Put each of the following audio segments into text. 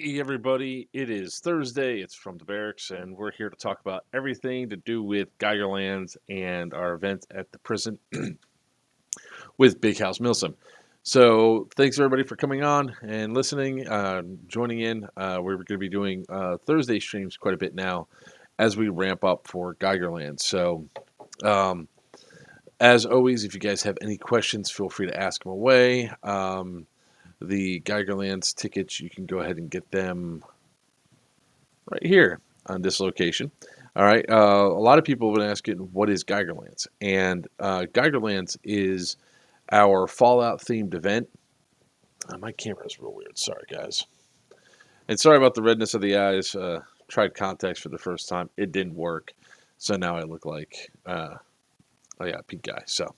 Hey everybody, it is Thursday. It's from the barracks, and we're here to talk about everything to do with Geigerlands and our event at the prison with Big House Milsom. So, thanks everybody for coming on and listening, joining in. We're going to be doing Thursday streams quite a bit now as we ramp up for Geigerlands. So, um, as always, if you guys have any questions, feel free to ask them away. The Geigerlands tickets, you can go ahead and get them right here on this location. All right. A lot of people have been asking, what is Geigerlands? And Geigerlands is our Fallout themed event. My camera is real weird. Sorry, guys. And sorry about the redness of the eyes. Tried contacts for the first time. It didn't work. So now I look like, oh yeah, pink guy. So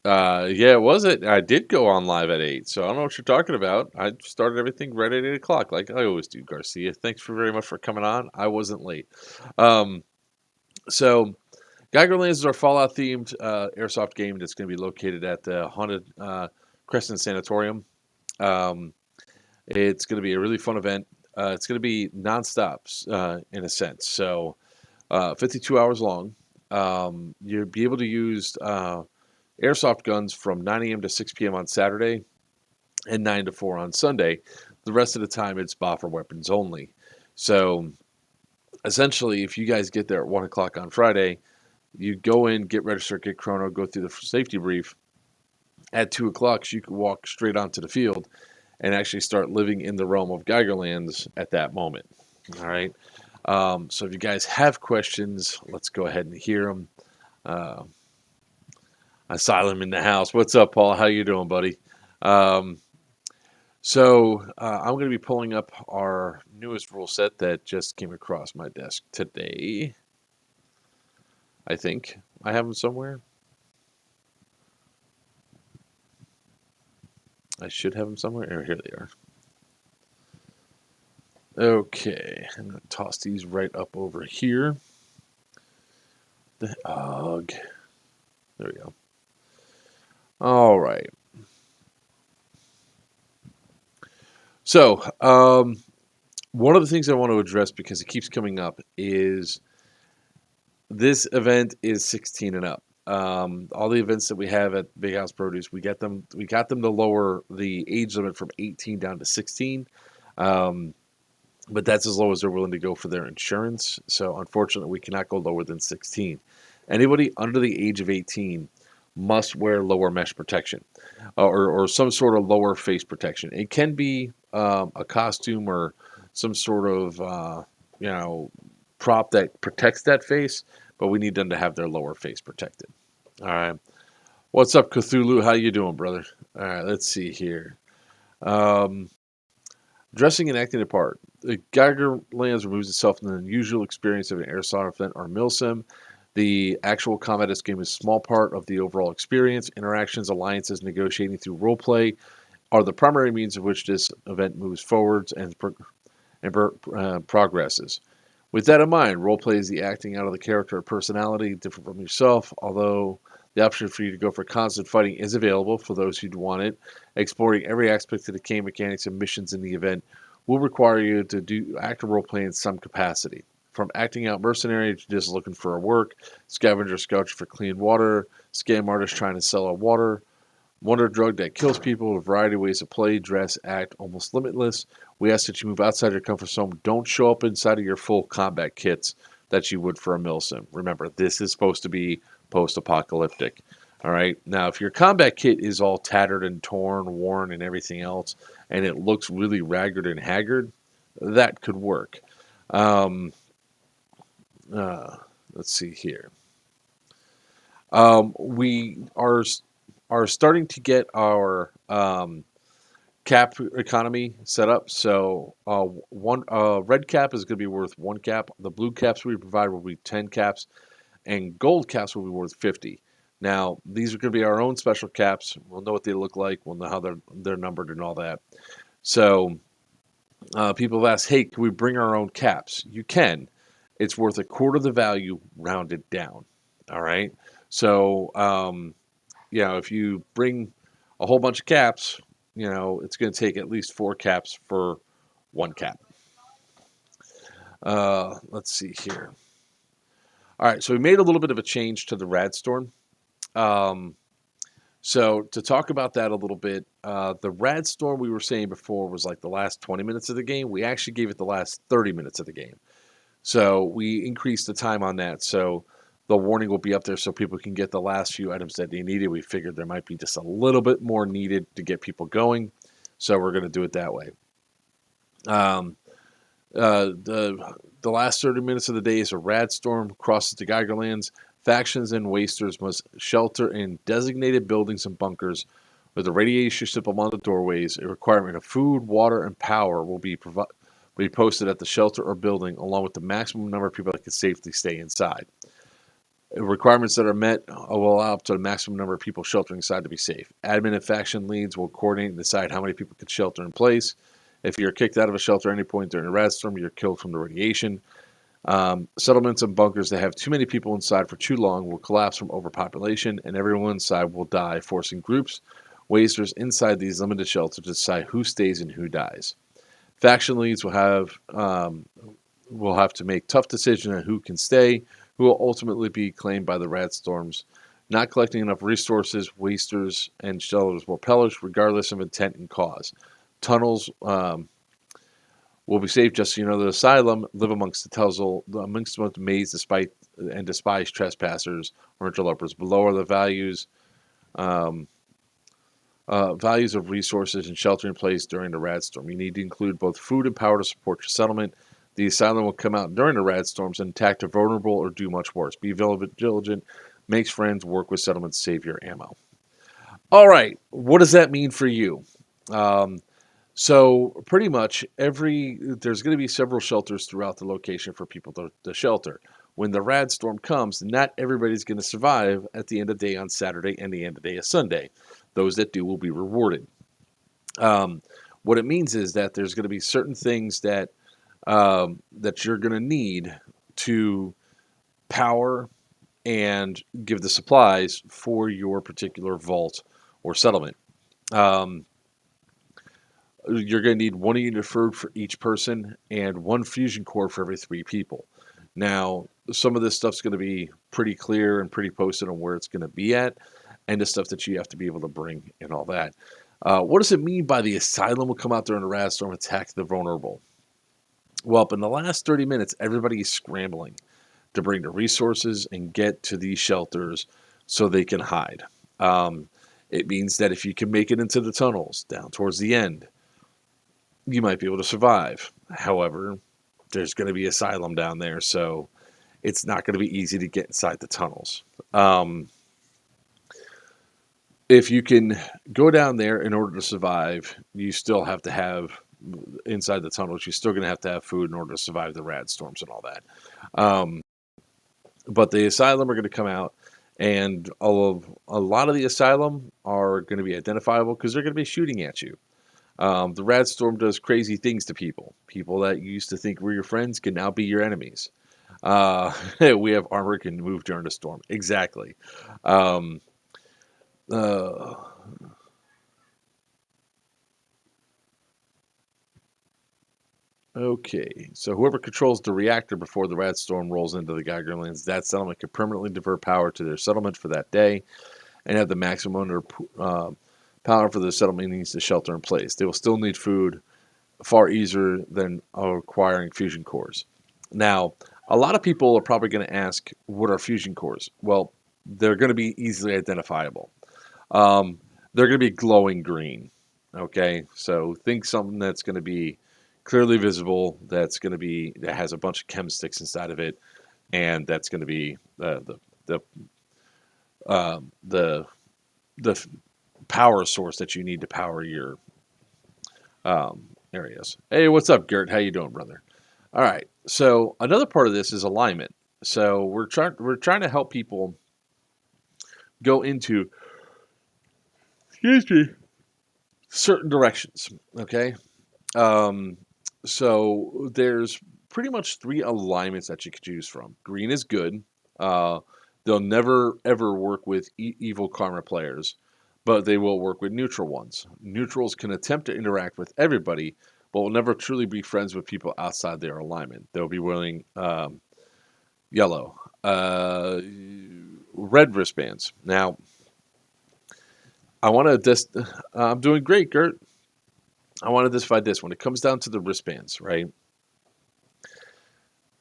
yeah, was it? I did go on live at 8, so I don't know what you're talking about. I started everything right at 8 o'clock, like I always do, Garcia. Thanks for very much for coming on. I wasn't late. Um, so, Geigerlands is our Fallout themed airsoft game that's going to be located at the Haunted Crescent Sanatorium. Um, it's going to be a really fun event. It's going to be nonstop in a sense. So, 52 hours long. You'll be able to use airsoft guns from 9 a.m. to 6 p.m. on Saturday and 9 to 4 on Sunday. The rest of the time, it's boffer weapons only. So essentially, if you guys get there at 1 o'clock on Friday, you go in, get registered, get chrono, go through the safety brief. At 2 o'clock, you can walk straight onto the field and actually start living in the realm of Geigerlands at that moment. All right. So if you guys have questions, let's go ahead and hear them. Uh, Asylum in the house. What's up, Paul? How you doing, buddy? Um, I'm going to be pulling up our newest rule set that just came across my desk today. I think I have them somewhere. I should have them somewhere. Oh, here they are. Okay, I'm going to toss these right up over here. The ugh. There we go. All right. So, one of the things I want to address because it keeps coming up is this event is 16 and up. All the events that we have at Big House Produce, we got them to lower the age limit from 18 down to 16. Um, but that's as low as they're willing to go for their insurance. So unfortunately, we cannot go lower than 16. Anybody under the age of 18 must wear lower mesh protection or some sort of lower face protection. It can be a costume or some sort of you know prop that protects that face, but we need them to have their lower face protected. All right. What's up, Cthulhu? How you doing, brother? All right. Let's see here. Um, Dressing and acting a part. The Geigerlands removes itself from the unusual experience of an airsoft event or milsim. The actual combat of this game is a small part of the overall experience. Interactions, alliances, negotiating through roleplay are the primary means of which this event moves forwards and progresses. With that in mind, roleplay is the acting out of the character or personality different from yourself, although the option for you to go for constant fighting is available for those who want it. Exploring every aspect of the game mechanics and missions in the event will require you to do active roleplay in some capacity. From acting out mercenary to just looking for a work, scavenger scout for clean water, scam artist trying to sell a wonder drug that kills people, a variety of ways to play, dress, act, almost limitless. We ask that you move outside your comfort zone. Don't show up inside of your full combat kits that you would for a milsim. Remember, this is supposed to be post-apocalyptic. All right. Now, if your combat kit is all tattered and torn, worn, and everything else, and it looks really ragged and haggard, that could work. Um, uh, let's see here. We are starting to get our cap economy set up. So one red cap is going to be worth 1 cap. The blue caps we provide will be 10 caps, and gold caps will be worth 50. Now these are going to be our own special caps. We'll know what they look like. We'll know how they're numbered and all that. So people have asked, "Hey, can we bring our own caps?" You can. It's worth a quarter of the value rounded down. All right. So if you bring a whole bunch of caps, it's going to take at least 4 caps for 1 cap. Let's see here. All right, so we made a little bit of a change to the rad storm. Um, so to talk about that a little bit, the rad storm we were saying before was like the last 20 minutes of the game. We actually gave it the last 30 minutes of the game. So we increased the time on that. So the warning will be up there so people can get the last few items that they needed. We figured there might be just a little bit more needed to get people going. So we're going to do it that way. Um, the last 30 minutes of the day is a rad storm crosses the Geigerlands. Factions and wasters must shelter in designated buildings and bunkers with a radiation symbol on the doorways. A requirement of food, water, and power will be posted at the shelter or building, along with the maximum number of people that can safely stay inside. Requirements that are met will allow up to the maximum number of people sheltering inside to be safe. Admin and faction leads will coordinate and decide how many people can shelter in place. If you're kicked out of a shelter at any point during a rad storm, you're killed from the radiation. Settlements and bunkers that have too many people inside for too long will collapse from overpopulation, and everyone inside will die, forcing groups, wasters inside these limited shelters to decide who stays and who dies. Faction leads will have to make tough decisions on who can stay, who will ultimately be claimed by the rad storms. Not collecting enough resources, wasters and shelters will perish regardless of intent and cause. Tunnels will be safe, just so you know. The asylum live amongst the maze, despite and despise trespassers or interlopers. Below are the values of resources and shelter in place during the rad storm. You need to include both food and power to support your settlement. The asylum will come out during the rad storms and attack the vulnerable or do much worse. Be vigilant, makes friends, work with settlements, save your ammo. All right, what does that mean for you? So pretty much there's going to be several shelters throughout the location for people to shelter. When the rad storm comes, not everybody's going to survive at the end of the day on Saturday and the end of the day of Sunday. Those that do will be rewarded. What it means is that there's going to be certain things that you're going to need to power and give the supplies for your particular vault or settlement. You're going to need 1 unit of food for each person and 1 fusion core for every 3 people. Now, some of this stuff's going to be pretty clear and pretty posted on where it's going to be at, and the stuff that you have to be able to bring and all that. What does it mean by the asylum will come out during a rad storm and attack the vulnerable? Well, in the last 30 minutes, everybody is scrambling to bring the resources and get to these shelters so they can hide. It means that if you can make it into the tunnels down towards the end, you might be able to survive. However, there's going to be asylum down there, so it's not going to be easy to get inside the tunnels. If you can go down there in order to survive, you still have to have inside the tunnels. You're still going to have food in order to survive the rad storms and all that. But the asylum are going to come out, and a lot of the asylum are going to be identifiable because they're going to be shooting at you. The rad storm does crazy things to people. People that you used to think were your friends can now be your enemies. We have armor can move during the storm. Exactly. Okay, so whoever controls the reactor before the rad storm rolls into the Geigerlands, that settlement can permanently divert power to their settlement for that day and have the maximum power for the settlement needs to shelter in place. They will still need food far easier than acquiring fusion cores. Now, a lot of people are probably going to ask, what are fusion cores? Well, they're going to be easily identifiable. They're going to be glowing green. Okay, so think something that's going to be clearly visible, that has a bunch of chem sticks inside of it, and that's going to be the power source that you need to power your areas. Hey, what's up, Gert? How you doing, brother? All right. So another part of this is alignment. So we're trying to help people go into, excuse me, certain directions. Okay. So there's pretty much 3 alignments that you could choose from. Green is good. They'll never ever work with evil karma players. but they will work with neutral ones. Neutrals can attempt to interact with everybody, but will never truly be friends with people outside their alignment. They'll be willing yellow, red wristbands. Now, I want to just, I'm doing great, Gert. I want to decide this. When it comes down to the wristbands, right?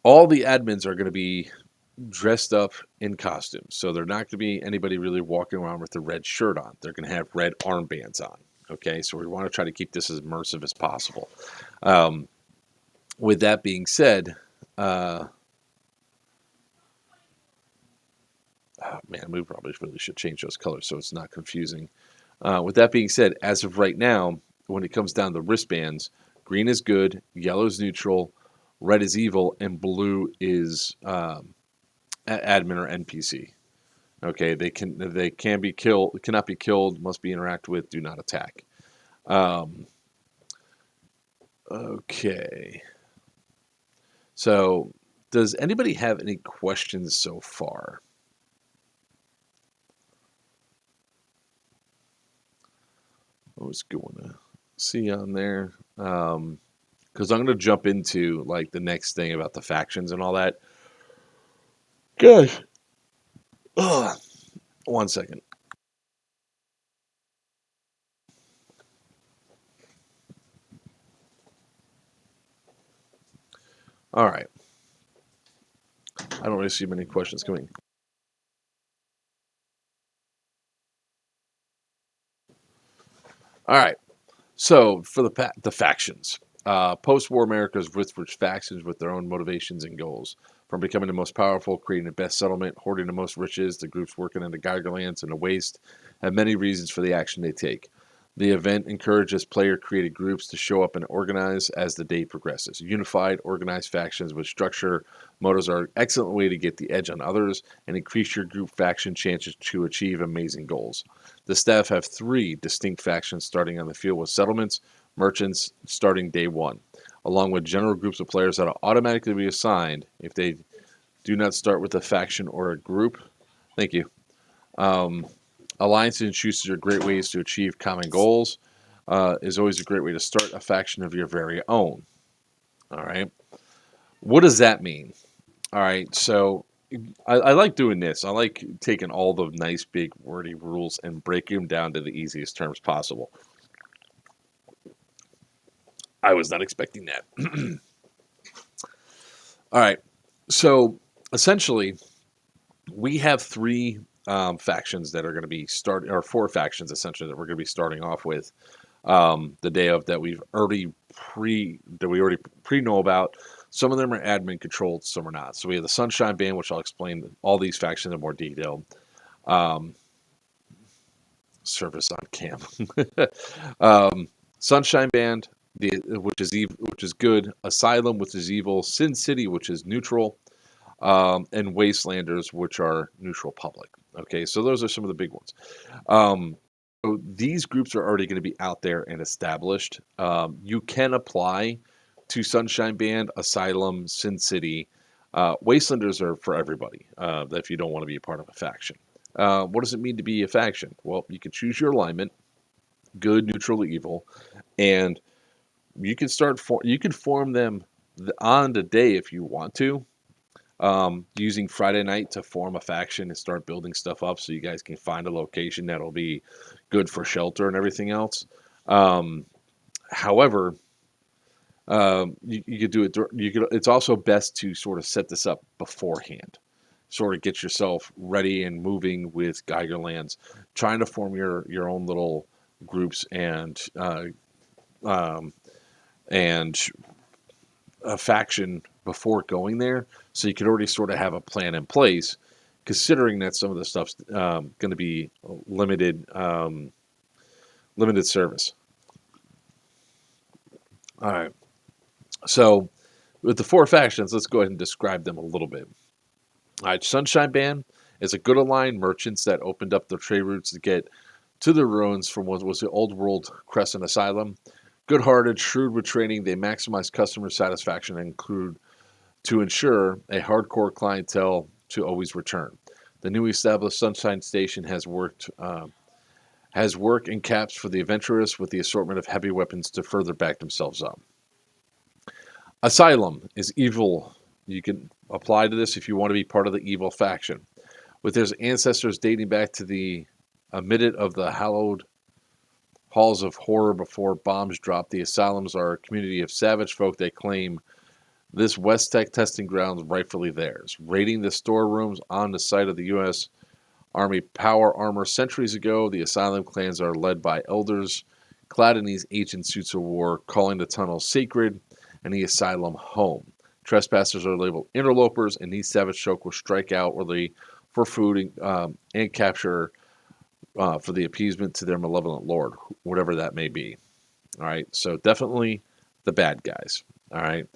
All the admins are going to be dressed up in costumes. So they're not going to be anybody really walking around with a red shirt on. They're going to have red armbands on. Okay, so we want to try to keep this as immersive as possible. Um, with that being said, oh man, we probably really should change those colors so it's not confusing. With that being said, as of right now, when it comes down to wristbands, green is good, yellow is neutral, red is evil, and blue is admin or NPC. Okay, they can be killed, cannot be killed, must be interacted with, do not attack. Um, okay, so does anybody have any questions so far? I was going to see on there because I'm going to jump into like the next thing about the factions and all that. Gosh, ugh. 1 second. All right. I don't really see many questions coming. All right. So for the factions, post-war America is rich with factions with their own motivations and goals. From becoming the most powerful, creating the best settlement, hoarding the most riches, the groups working in the Geigerlands and the waste have many reasons for the action they take. The event encourages player-created groups to show up and organize as the day progresses. Unified, organized factions with structure motos are an excellent way to get the edge on others and increase your group faction chances to achieve amazing goals. The staff have 3 distinct factions starting on the field with settlements, merchants starting day 1, along with general groups of players that will automatically be assigned if they do not start with a faction or a group. Thank you. Um, Alliances and truces are great ways to achieve common goals. Is always a great way to start a faction of your very own. All right. What does that mean? All right. So I like doing this. I like taking all the nice, big, wordy rules and breaking them down to the easiest terms possible. I was not expecting that. All right. So essentially, we have 3 factions that are going to be or 4 factions essentially that we're going to be starting off with the day of that we already pre know about. Some of them are admin controlled, some are not. So we have the Sunshine Band, which I'll explain all these factions in more detail. Um, Service on cam. Sunshine Band, which is good. Asylum, which is evil. Sin City, which is neutral. And Wastelanders, which are neutral public. Okay, so those are some of the big ones. So these groups are already going to be out there and established. You can apply to Sunshine Band, Asylum, Sin City. Wastelanders are for everybody if you don't want to be a part of a faction. What does it mean to be a faction? Well, you can choose your alignment, good, neutral, evil, and you can you can form them on the day if you want to. Using Friday night to form a faction and start building stuff up so you guys can find a location that'll be good for shelter and everything else. However, you could do it. It's also best to sort of set this up beforehand, sort of get yourself ready and moving with Geigerlands, trying to form your own little groups um, and a faction before going there, so you could already sort of have a plan in place, considering that some of the stuff's going to be limited service. All right, so with the 4 factions, let's go ahead and describe them a little bit. All right, Sunshine Band is a good aligned merchants that opened up their trade routes to get to the ruins from what was the old world Crescent Asylum. Good-hearted, shrewd with training, they maximize customer satisfaction and include to ensure a hardcore clientele to always return. The newly established Sunshine Station has worked Has work and caps for the adventurous with the assortment of heavy weapons to further back themselves up. Asylum is evil. You can apply to this if you want to be part of the evil faction. With their ancestors dating back to the omitted of the hallowed halls of horror before bombs drop, the Asylums are a community of savage folk that claim this West Tech testing ground is rightfully theirs. Raiding the storerooms on the site of the U.S. Army power armor centuries ago, the Asylum clans are led by elders clad in these ancient suits of war, calling the tunnels sacred and the Asylum home. Trespassers are labeled interlopers, and these savage folk will strike outwardly for food and capture for the appeasement to their malevolent lord, whatever that may be. All right, so definitely the bad guys. All right,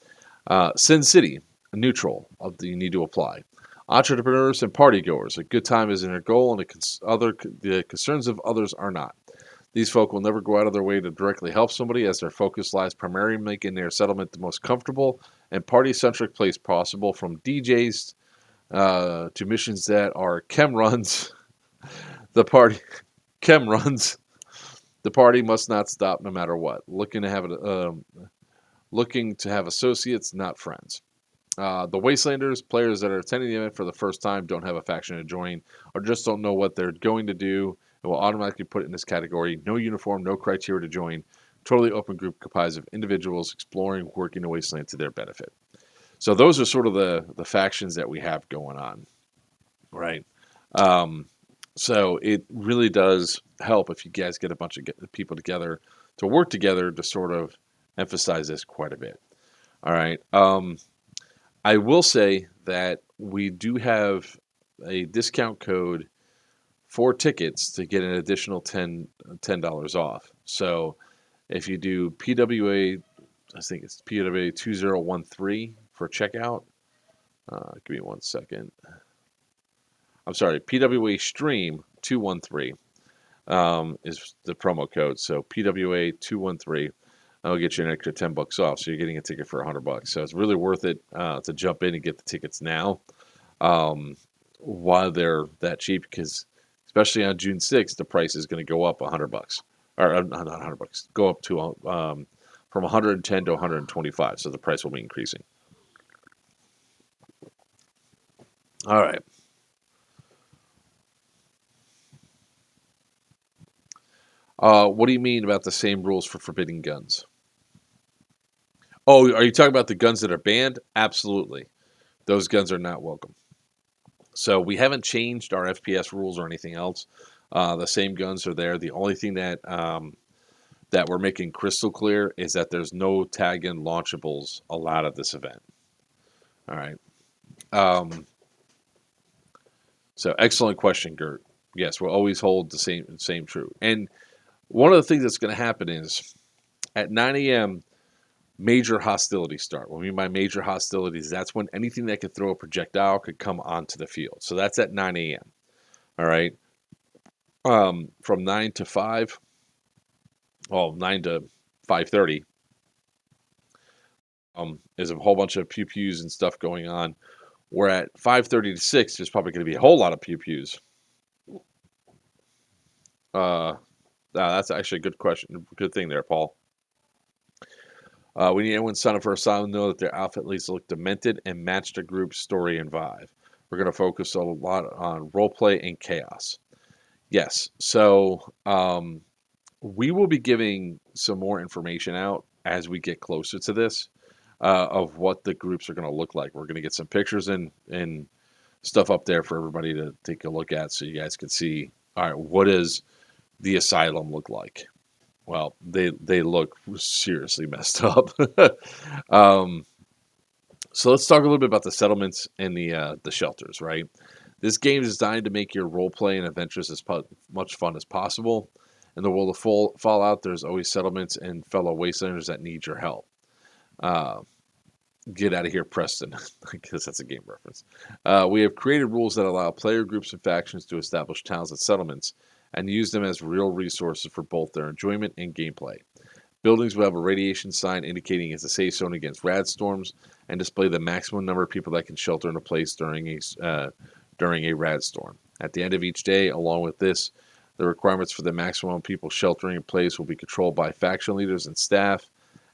Sin City, neutral. You need to apply. Entrepreneurs and partygoers. A good time is in their goal, and the concerns of others are not. These folk will never go out of their way to directly help somebody, as their focus lies primarily in making their settlement the most comfortable and party-centric place possible, from DJs to missions that are chem runs. The party chem runs. The party must not stop no matter what. Looking to have associates, not friends. The Wastelanders, players that are attending the event for the first time, don't have a faction to join, or just don't know what they're going to do, and will automatically put it in this category. No uniform, no criteria to join. Totally open group comprised of individuals exploring, working the wasteland to their benefit. So those are sort of the factions that we have going on, right? So it really does help if you guys get a bunch of people together to work together to sort of emphasize this quite a bit. All right. I will say that we do have a discount code for tickets to get an additional $10 off. So if you do PWA, I think it's PWA 2013 for checkout. Give me 1 second. I'm sorry, PWA Stream 213 is the promo code. So PWA 213. That'll get you an extra $10 off. So you're getting a ticket for $100. So it's really worth it to jump in and get the tickets now while they're that cheap, because especially on June 6th, the price is going to go up $100, or not $100, go up to from 110 to 125. So the price will be increasing. All right. What do you mean about the same rules for forbidding guns? Oh, are you talking about the guns that are banned? Absolutely. Those guns are not welcome. So we haven't changed our FPS rules or anything else. The same guns are there. The only thing that that we're making crystal clear is that there's no tag-in launchables allowed at this event. All right. So excellent question, Gert. Yes, we'll always hold the same true. And one of the things that's going to happen is at 9 a.m., major hostilities start. What I mean by major hostilities, that's when anything that could throw a projectile could come onto the field. So that's at 9 a.m. All right. From 9 to 5, well, 9 to 5:30, is a whole bunch of pew-pews and stuff going on. We're at 5:30 to 6, there's probably going to be a whole lot of pew-pews. That's actually a good question. Good thing there, Paul. We need anyone sign up for Asylum to know that their outfit needs to look demented and match the group's story and vibe. We're going to focus a lot on roleplay and chaos. Yes, so we will be giving some more information out as we get closer to this of what the groups are going to look like. We're going to get some pictures and stuff up there for everybody to take a look at, so you guys can see, all right, what does the Asylum look like? Well, they look seriously messed up. So let's talk a little bit about the settlements and the shelters, right? This game is designed to make your role play and adventures as much fun as possible. In the world of Fallout, there's always settlements and fellow wastelanders that need your help. Get out of here, Preston. I guess that's a game reference. We have created rules that allow player groups and factions to establish towns and settlements and use them as real resources for both their enjoyment and gameplay. Buildings will have a radiation sign indicating it's a safe zone against rad storms, and display the maximum number of people that can shelter in a place during a rad storm. At the end of each day, along with this, The requirements for the maximum people sheltering in place will be controlled by faction leaders and staff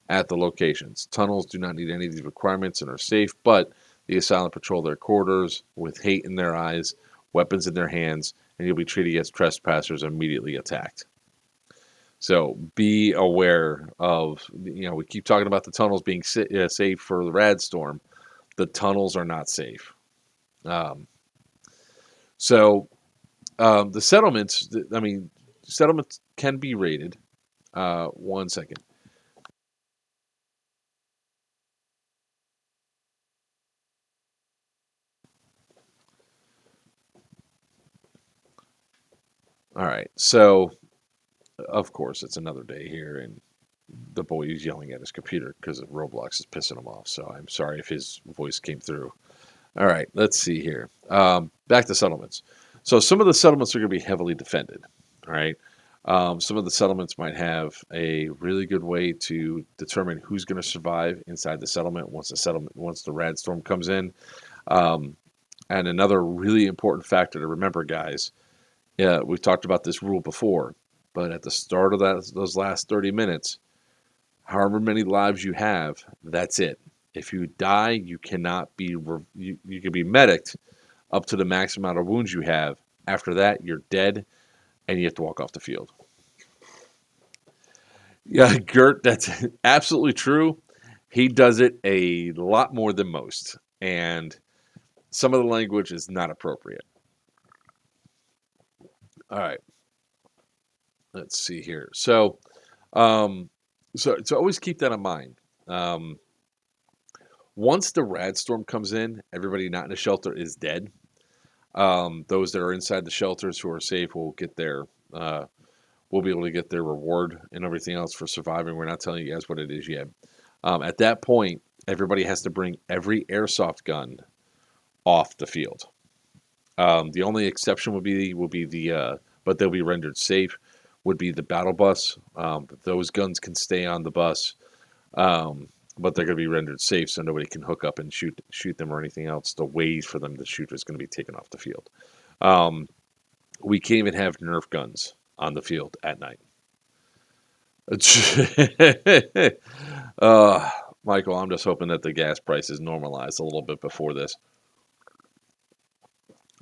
at the locations. Tunnels do not need any of these requirements and are safe, but the assailant patrol their corridors with hate in their eyes, weapons in their hands, and you'll be treated as trespassers and immediately attacked. So be aware of, we keep talking about the tunnels being safe for the Radstorm. The tunnels are not safe. Um, the settlements, settlements can be raided. 1 second. All right. So, of course, it's another day here, and the boy is yelling at his computer because Roblox is pissing him off. So I'm sorry if his voice came through. All right, let's see here. Back to settlements. So some of the settlements are going to be heavily defended. All right. Some of the settlements might have a really good way to determine who's going to survive inside the settlement once the Radstorm comes in. Um, and another really important factor to remember, guys. Yeah, we've talked about this rule before, but at the start of those last 30 minutes, however many lives you have, that's it. If you die, you cannot be you can be medicked up to the max amount of wounds you have. After that, you're dead, and you have to walk off the field. Yeah, Gert, that's absolutely true. He does it a lot more than most, and some of the language is not appropriate. All right, let's see here. Um, so always keep that in mind. Once the Radstorm comes in, everybody not in a shelter is dead. Those that are inside the shelters who are safe will get will be able to get their reward and everything else for surviving. We're not telling you guys what it is yet. At that point, everybody has to bring every airsoft gun off the field. The only exception will be the but they'll be rendered safe. Would be the battle bus. Those guns can stay on the bus, but they're going to be rendered safe, so nobody can hook up and shoot them or anything else. The ways for them to shoot is going to be taken off the field. We can't even have Nerf guns on the field at night. Michael, I'm just hoping that the gas prices normalize a little bit before this.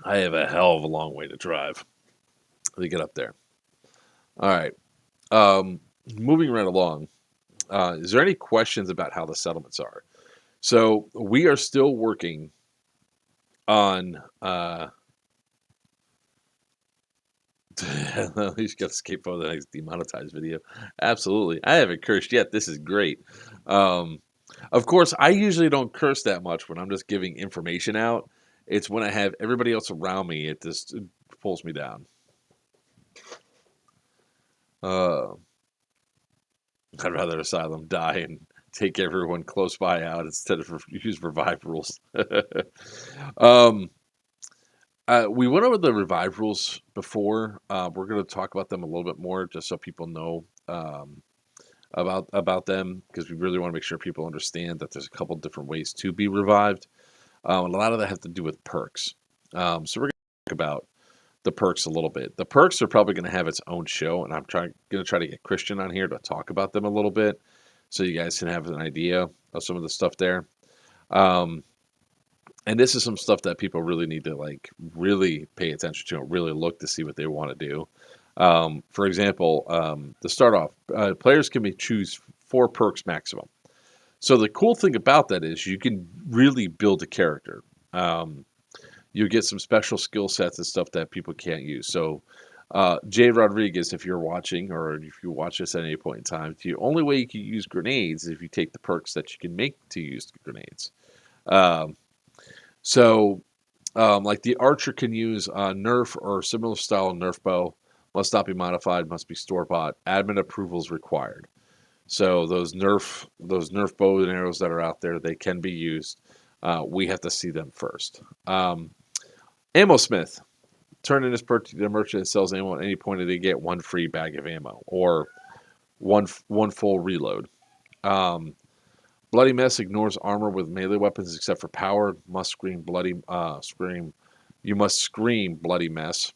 I have a hell of a long way to drive to get up there. All right. Moving right along. Is there any questions about how the settlements are? So we are still working on he's got to skip over the next demonetized video. Absolutely. I haven't cursed yet. This is great. Of course, I usually don't curse that much when I'm just giving information out. It's when I have everybody else around me, it just pulls me down. I'd rather Asylum die and take everyone close by out instead of use revive rules. We went over the revive rules before. We're going to talk about them a little bit more, just so people know about them, because we really want to make sure people understand that there's a couple different ways to be revived. And a lot of that have to do with perks. So we're going to talk about the perks a little bit. The perks are probably going to have its own show, and I'm going to try to get Christian on here to talk about them a little bit, so you guys can have an idea of some of the stuff there. And this is some stuff that people really need to really pay attention to and really look to see what they want to do. For example, to start off, players can choose 4 perks maximum. So the cool thing about that is you can really build a character. You get some special skill sets and stuff that people can't use. So Jay Rodriguez, if you're watching or if you watch this at any point in time, the only way you can use grenades is if you take the perks that you can make to use grenades. Like the archer can use a Nerf or similar style Nerf bow, must not be modified, must be store-bought. Admin approval is required. So those Nerf bows and arrows that are out there, they can be used. We have to see them first. Ammo Smith. Turn in his purchase to the merchant that sells ammo at any point, and they get 1 free bag of ammo or one full reload. Bloody Mess ignores armor with melee weapons except for power. Must scream bloody scream. You must scream Bloody Mess.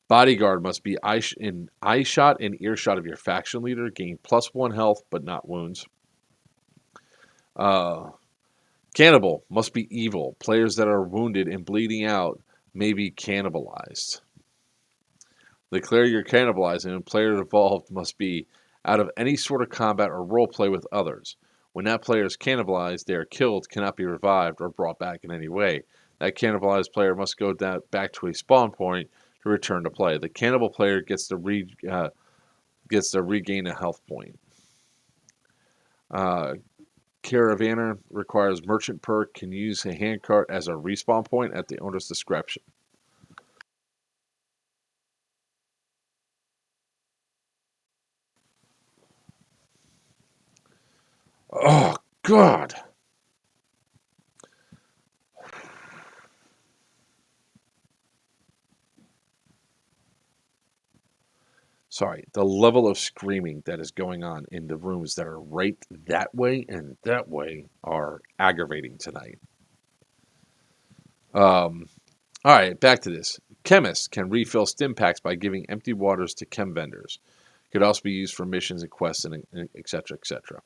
Bodyguard must be in eye shot and earshot of your faction leader. Gain +1 health, but not wounds. Uh, Cannibal must be evil. Players that are wounded and bleeding out may be cannibalized. Declare you're cannibalizing, and player involved must be out of any sort of combat or role play with others. When that player is cannibalized, they are killed, cannot be revived, or brought back in any way. That cannibalized player must go back to a spawn point to return to play. The cannibal player gets to regain a health point. Uh, Caravaner requires merchant perk, can use a handcart as a respawn point at the owner's discretion. Oh, God. Sorry, the level of screaming that is going on in the rooms that are right that way and that way are aggravating tonight. All right, back to this. Chemists can refill stim packs by giving empty waters to chem vendors. Could also be used for missions and quests and etc. etc.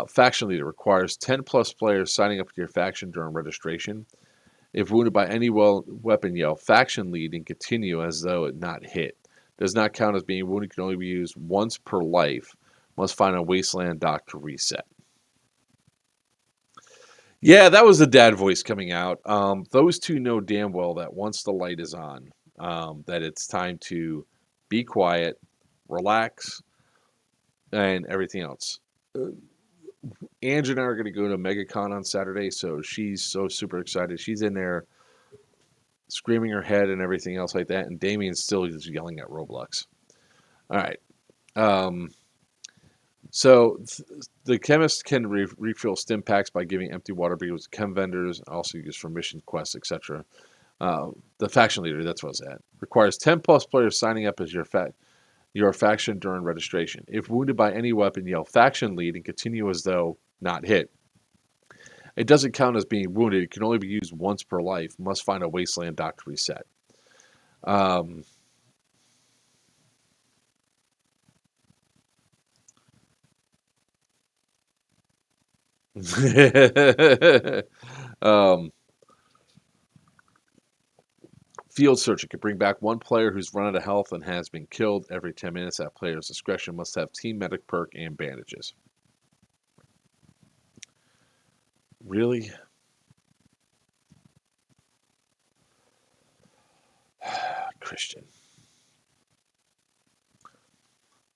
Faction leader requires 10 plus players signing up to your faction during registration. If wounded by any weapon, yell faction lead and continue as though it not hit. Does not count as being wounded, can only be used once per life. Must find a wasteland dock to reset. Yeah, that was the dad voice coming out. Those two know damn well that once the light is on, that it's time to be quiet, relax, and everything else. Ange and I are going to go to MegaCon on Saturday, so she's so super excited. She's in there screaming her head and everything else like that, and Damien's still just yelling at Roblox. All right. Um, so the chemist can refill stim packs by giving empty water bottles to chem vendors, also used for mission quests, etc. The faction leader, that's what it's at, requires 10 plus players signing up as your faction during registration. If wounded by any weapon, yell faction lead and continue as though not hit. It doesn't count as being wounded. It can only be used once per life. Must find a wasteland dock to reset. Um, um, Field searcher can bring back one player who's run out of health and has been killed every 10 minutes at player's discretion. Must have team medic perk and bandages. Really? Christian.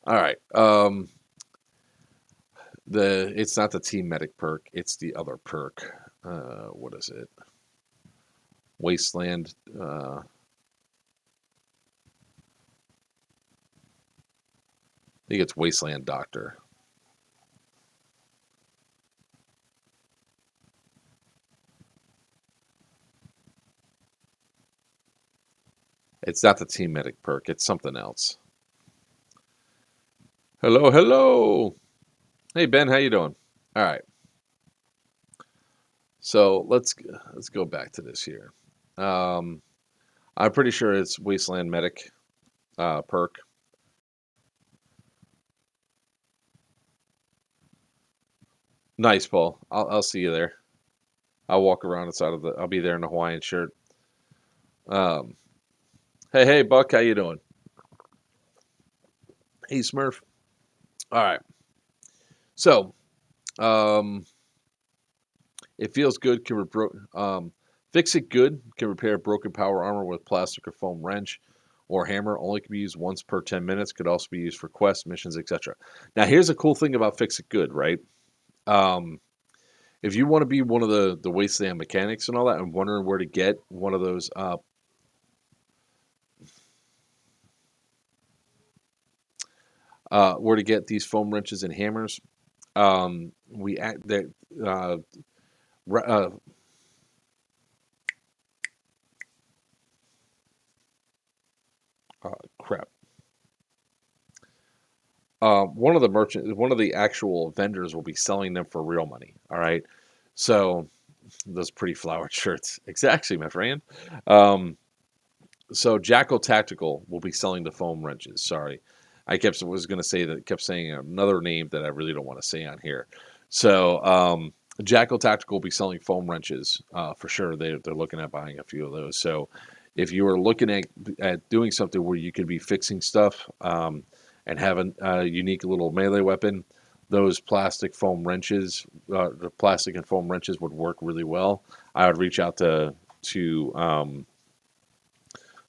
All right. It's not the team medic perk. It's the other perk. What is it? Wasteland. I think it's Wasteland Doctor. It's not the team medic perk. It's something else. Hello, hello. Hey Ben, how you doing? All right. So let's go back to this here. Um, I'm pretty sure it's Wasteland Medic perk. Nice, Paul. I'll see you there. I'll walk around inside of the. I'll be there in a Hawaiian shirt. Um, hey Buck, how you doing? Hey Smurf. All right. So um, it feels good. Fix it good. Can repair broken power armor with plastic or foam wrench or hammer. Only can be used once per 10 minutes. Could also be used for quests, missions, etc. Now here's a cool thing about Fix It Good, right? Um, if you want to be one of the wasteland mechanics and all that, and wondering where to get one of those, where to get these foam wrenches and hammers, we act that uh, crap. One of the actual vendors will be selling them for real money. All right, so those pretty flowered shirts, exactly, my friend. Um, So Jackal Tactical will be selling the foam wrenches. Sorry, was going to say that, kept saying another name that I really don't want to say on here. So Jackal Tactical will be selling foam wrenches for sure. They're looking at buying a few of those. So if you are looking at doing something where you could be fixing stuff and have a unique little melee weapon, those plastic foam wrenches, the plastic and foam wrenches would work really well. I would reach out to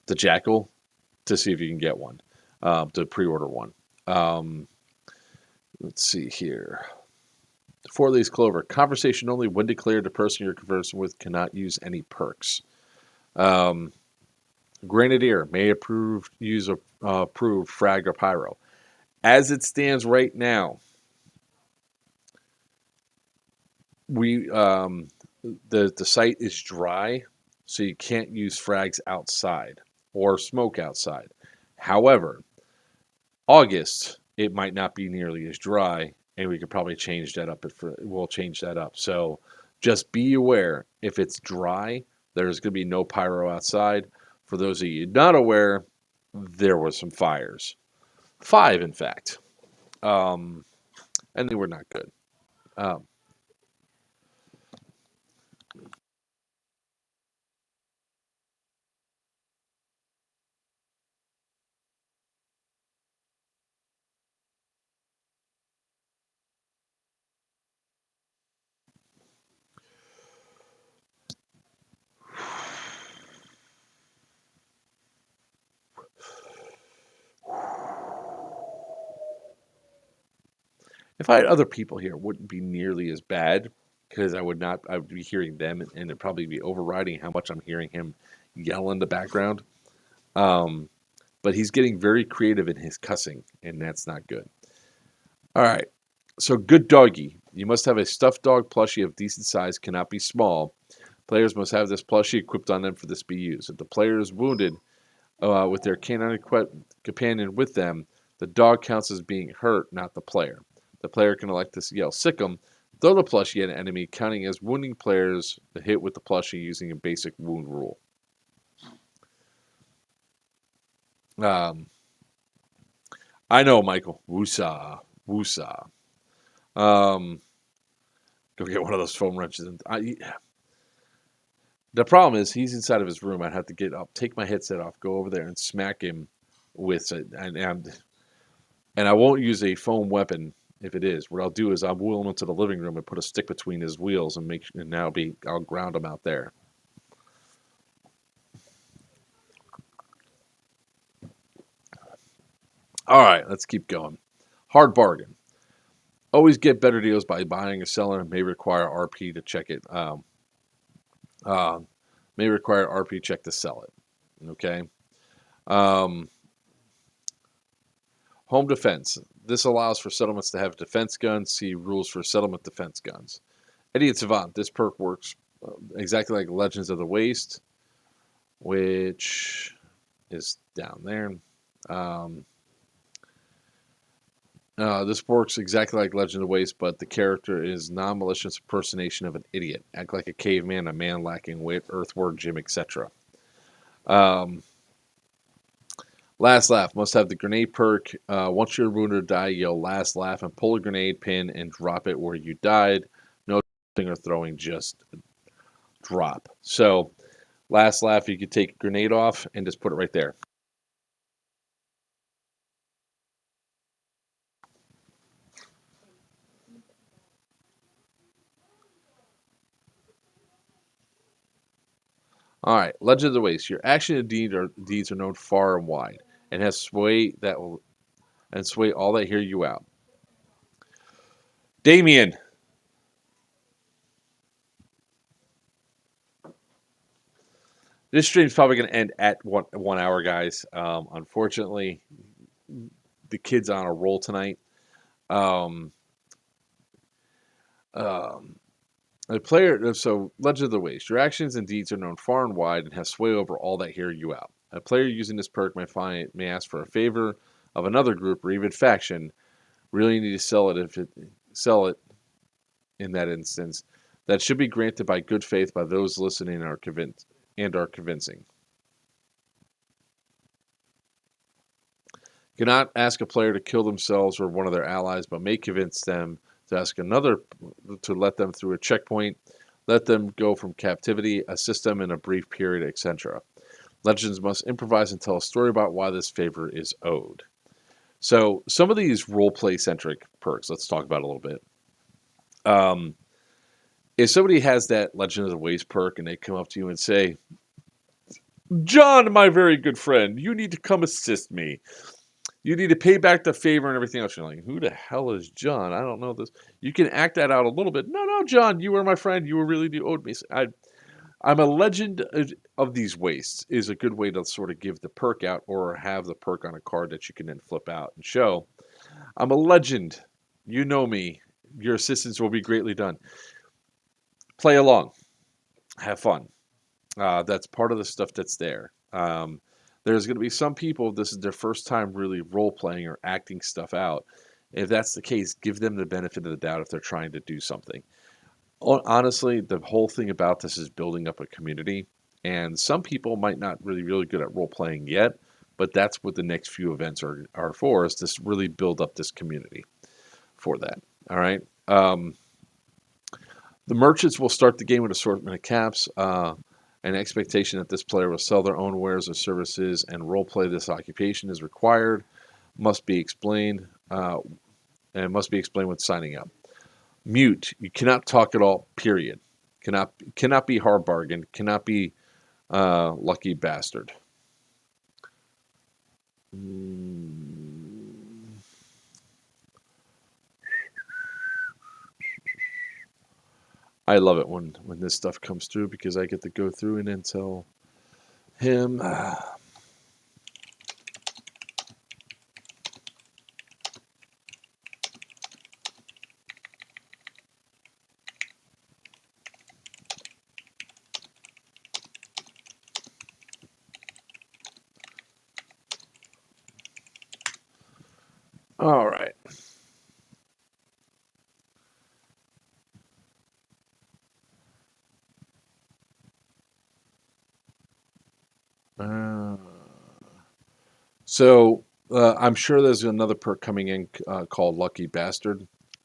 the Jackal to see if you can get one, to pre-order one. Um, let's see here. 4 Leaves Clover. Conversation only. When declared, the person you're conversing with cannot use any perks. Um, Grenadier may use approved frag or pyro. As it stands right now, we the site is dry, so you can't use frags outside or smoke outside. However, August, it might not be nearly as dry, and we could probably change that up. We'll change that up. So just be aware, if it's dry, there's going to be no pyro outside. For those of you not aware, there was some fires. 5, in fact. And they were not good. Um, if I had other people here, it wouldn't be nearly as bad because I would be hearing them and it'd probably be overriding how much I'm hearing him yell in the background. Um, but he's getting very creative in his cussing, and that's not good. All right. So, good doggy. You must have a stuffed dog plushie of decent size, cannot be small. Players must have this plushie equipped on them for this to be used. If the player is wounded with their canine companion with them, the dog counts as being hurt, not the player. The player can elect to yell "sick 'em," throw the plushie at an enemy, counting as wounding players hit with the plushie using a basic wound rule. Um, I know, Michael. Woosah. Woosah. Um, Go get one of those foam wrenches. The problem is he's inside of his room. I'd have to get up, take my headset off, go over there and smack him with it. And I won't use a foam weapon if it is. What I'll do is I'll wheel him into the living room and put a stick between his wheels and I'll ground him out there. All right, let's keep going. Hard bargain. Always get better deals by buying a seller. May require RP to check it. Uh, may require RP check to sell it. Okay. Um, Home defense. This allows for settlements to have defense guns. See rules for settlement defense guns. Idiot Savant. This perk works exactly like Legends of the Waste, which is down there. Um, this works exactly like Legend of the Waste, but the character is non-malicious impersonation of an idiot. Act like a caveman, a man lacking wit, earthworm Jim, etc. Um, Last laugh. Must have the grenade perk. Once you're wounded or die, yell last laugh and pull a grenade pin and drop it where you died. No shooting or throwing, just drop. So, last laugh, you could take a grenade off and just put it right there. All right, Legend of the Waste. Your action and deeds are known far and wide, and has sway all that hear you out. Damien. This stream's probably going to end at 1 hour, guys. Unfortunately, the kid's on a roll tonight. Um, um, Legend of the Waste. Your actions and deeds are known far and wide and have sway over all that hear you out. A player using this perk may ask for a favor of another group or even faction. Really need to sell it in that instance. That should be granted by good faith by those listening and are convincing. Cannot ask a player to kill themselves or one of their allies, but may convince them to ask another to let them through a checkpoint, let them go from captivity, assist them in a brief period, etc. Legends must improvise and tell a story about why this favor is owed. So some of these role-play centric perks, let's talk about a little bit. Um, if somebody has that Legend of the Waste perk and they come up to you and say, John, my very good friend, you need to come assist me. You need to pay back the favor and everything else. You're like, who the hell is John? I don't know this. You can act that out a little bit. No, John, you were my friend. You were really you owed me. I'm a legend of these wastes is a good way to sort of give the perk out or have the perk on a card that you can then flip out and show. I'm a legend. You know me. Your assistance will be greatly done. Play along. Have fun. That's part of the stuff that's there. There's going to be some people, this is their first time really role playing or acting stuff out. If that's the case, give them the benefit of the doubt if they're trying to do something. Honestly, the whole thing about this is building up a community. And some people might not really good at role playing yet, but that's what the next few events are for, is to really build up this community for that. All right. The merchants will start the game with assortment of caps. An expectation that this player will sell their own wares or services and roleplay this occupation is required, must be explained, and must be explained when signing up. Mute, you cannot talk at all, period. Cannot be hard bargain, cannot be lucky bastard. I love it when this stuff comes through because I get to go through and then tell him. All right. So I'm sure there's another perk coming in called Lucky Bastard. It's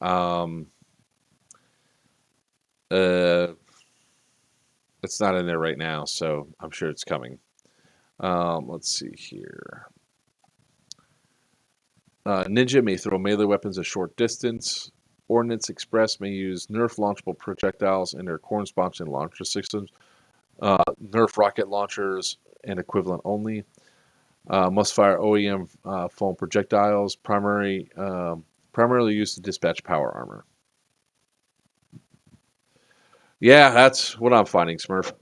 not in there right now, so I'm sure it's coming. Let's see here. Ninja may throw melee weapons a short distance. Ordnance Express may use Nerf launchable projectiles in their corresponding launcher systems. Nerf rocket launchers and equivalent only. Must fire OEM foam projectiles, primarily used to dispatch power armor. Yeah, that's what I'm finding, Smurf.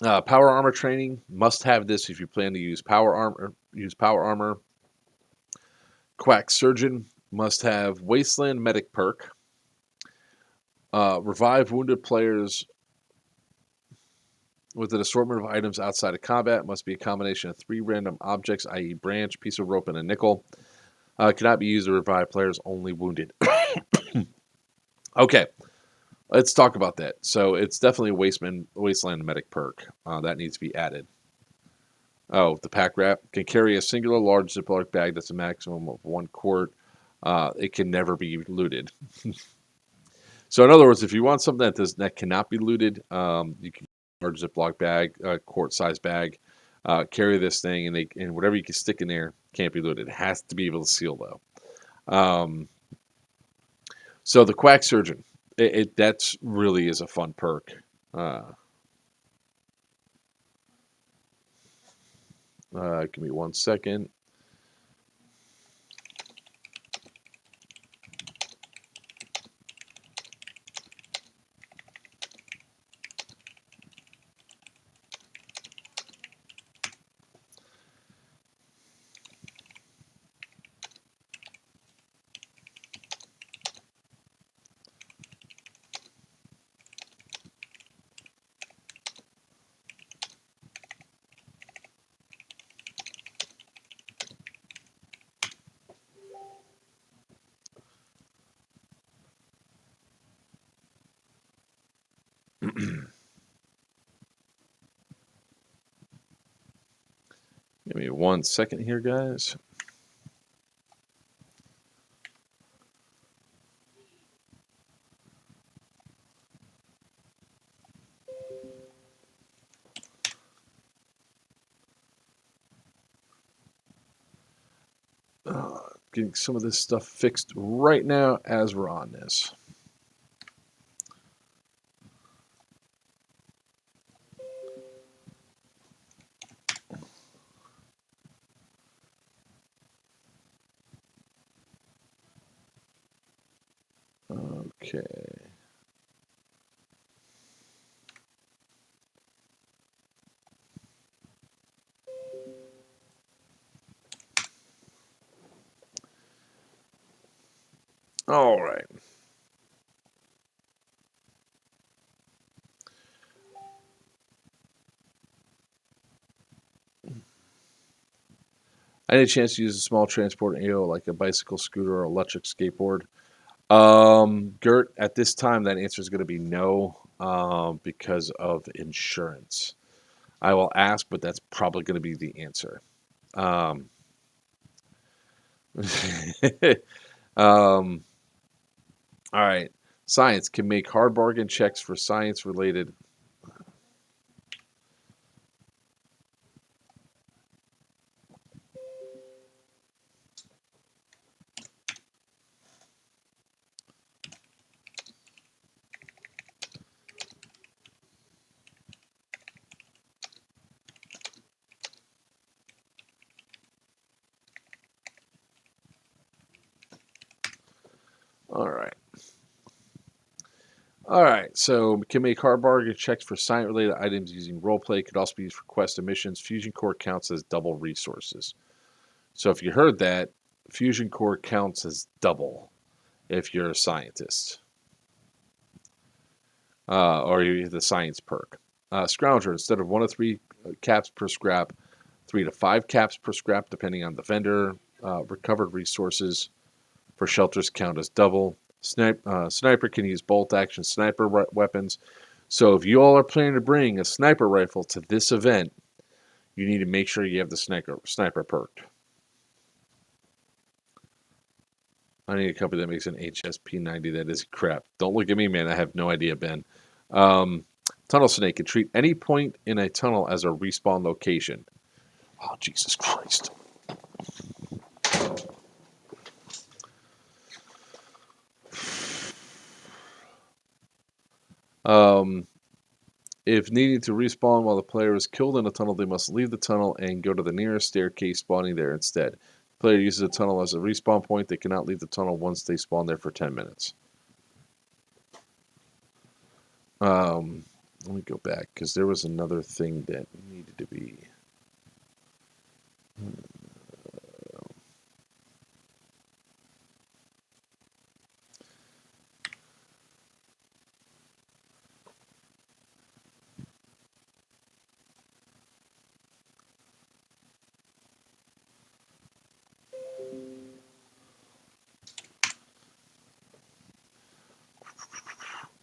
Power armor training must have this if you plan to use power armor. Quack surgeon must have wasteland medic perk. Revive wounded players with an assortment of items outside of combat. Must be a combination of 3 random objects, i.e. branch, piece of rope, and a nickel. Cannot be used to revive players only wounded. Okay, let's talk about that. So it's definitely a wasteland medic perk. That needs to be added. Oh, the pack wrap can carry a singular large Ziploc bag that's a maximum of 1 quart. It can never be looted. So in other words, if you want something that cannot be looted, you can large Ziploc bag, quart size bag, carry this thing, and whatever you can stick in there can't be looted. It has to be able to seal though. So the Quack Surgeon, that's really is a fun perk. Give me 1 second. 1 second here, guys. Getting some of this stuff fixed right now as we're on this. Okay. All right. Any chance to use a small transport AO like a bicycle, scooter, or electric skateboard? Gert, at this time, that answer is going to be no, because of insurance. I will ask, but that's probably going to be the answer. Um, um, all right. Science can make hard bargain checks for science related. All right. All right. So can make hard bargain checks for science related items using roleplay. Could also be used for quest missions. Fusion core counts as double resources. So if you heard that, fusion core counts as double if you're a scientist, or you the science perk. Scrounger, instead of 1 to 3 caps per scrap, 3 to 5 caps per scrap, depending on the vendor. Recovered resources for shelters count as double. Sniper can use bolt action sniper weapons. So if you all are planning to bring a sniper rifle to this event, you need to make sure you have the sniper perked. I need a company that makes an HSP90 that is crap. Don't look at me, man. I have no idea, Ben. Tunnel Snake can treat any point in a tunnel as a respawn location. Oh, Jesus Christ. If needing to respawn while the player is killed in a tunnel, they must leave the tunnel and go to the nearest staircase, spawning there instead. The player uses a tunnel as a respawn point. They cannot leave the tunnel once they spawn there for 10 minutes. Let me go back, because there was another thing that needed to be...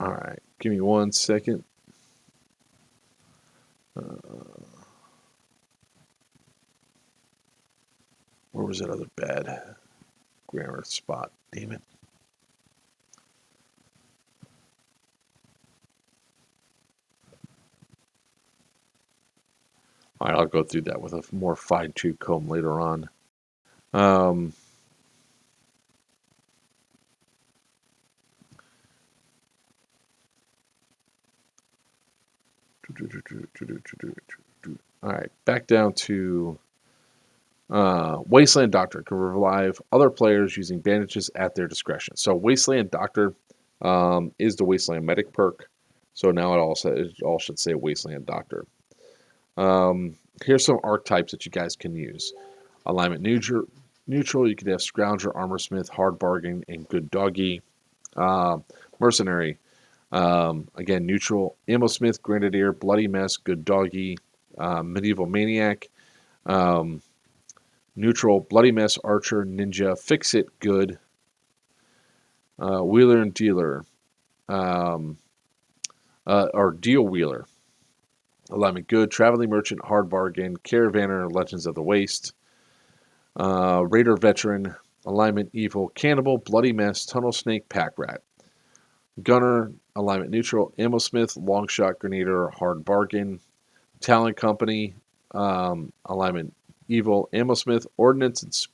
All right, give me 1 second. Where was that other bad grammar spot? Damn it. All right, I'll go through that with a more fine-tooth comb later on. All right, back down to Wasteland Doctor can revive other players using bandages at their discretion. So Wasteland Doctor is the Wasteland Medic perk. So now it all should say Wasteland Doctor. Here's some archetypes that you guys can use. Alignment neutral. You could have Scrounger, Armorsmith, Hard Bargain, and Good Doggy. Mercenary. Again, neutral. Ammosmith, Grenadier, Bloody Mess, Good Doggy, Medieval Maniac. Neutral, Bloody Mess, Archer, Ninja, Fix It, Good. Wheeler and Dealer. Or Deal Wheeler. alignment good, traveling merchant, hard bargain, caravaner, legends of the waste, raider veteran, alignment evil, cannibal, bloody mess, tunnel snake, pack rat, gunner, alignment neutral, ammo smith, long shot, grenadier, hard bargain, talent company, alignment evil, ammo smith, ordnance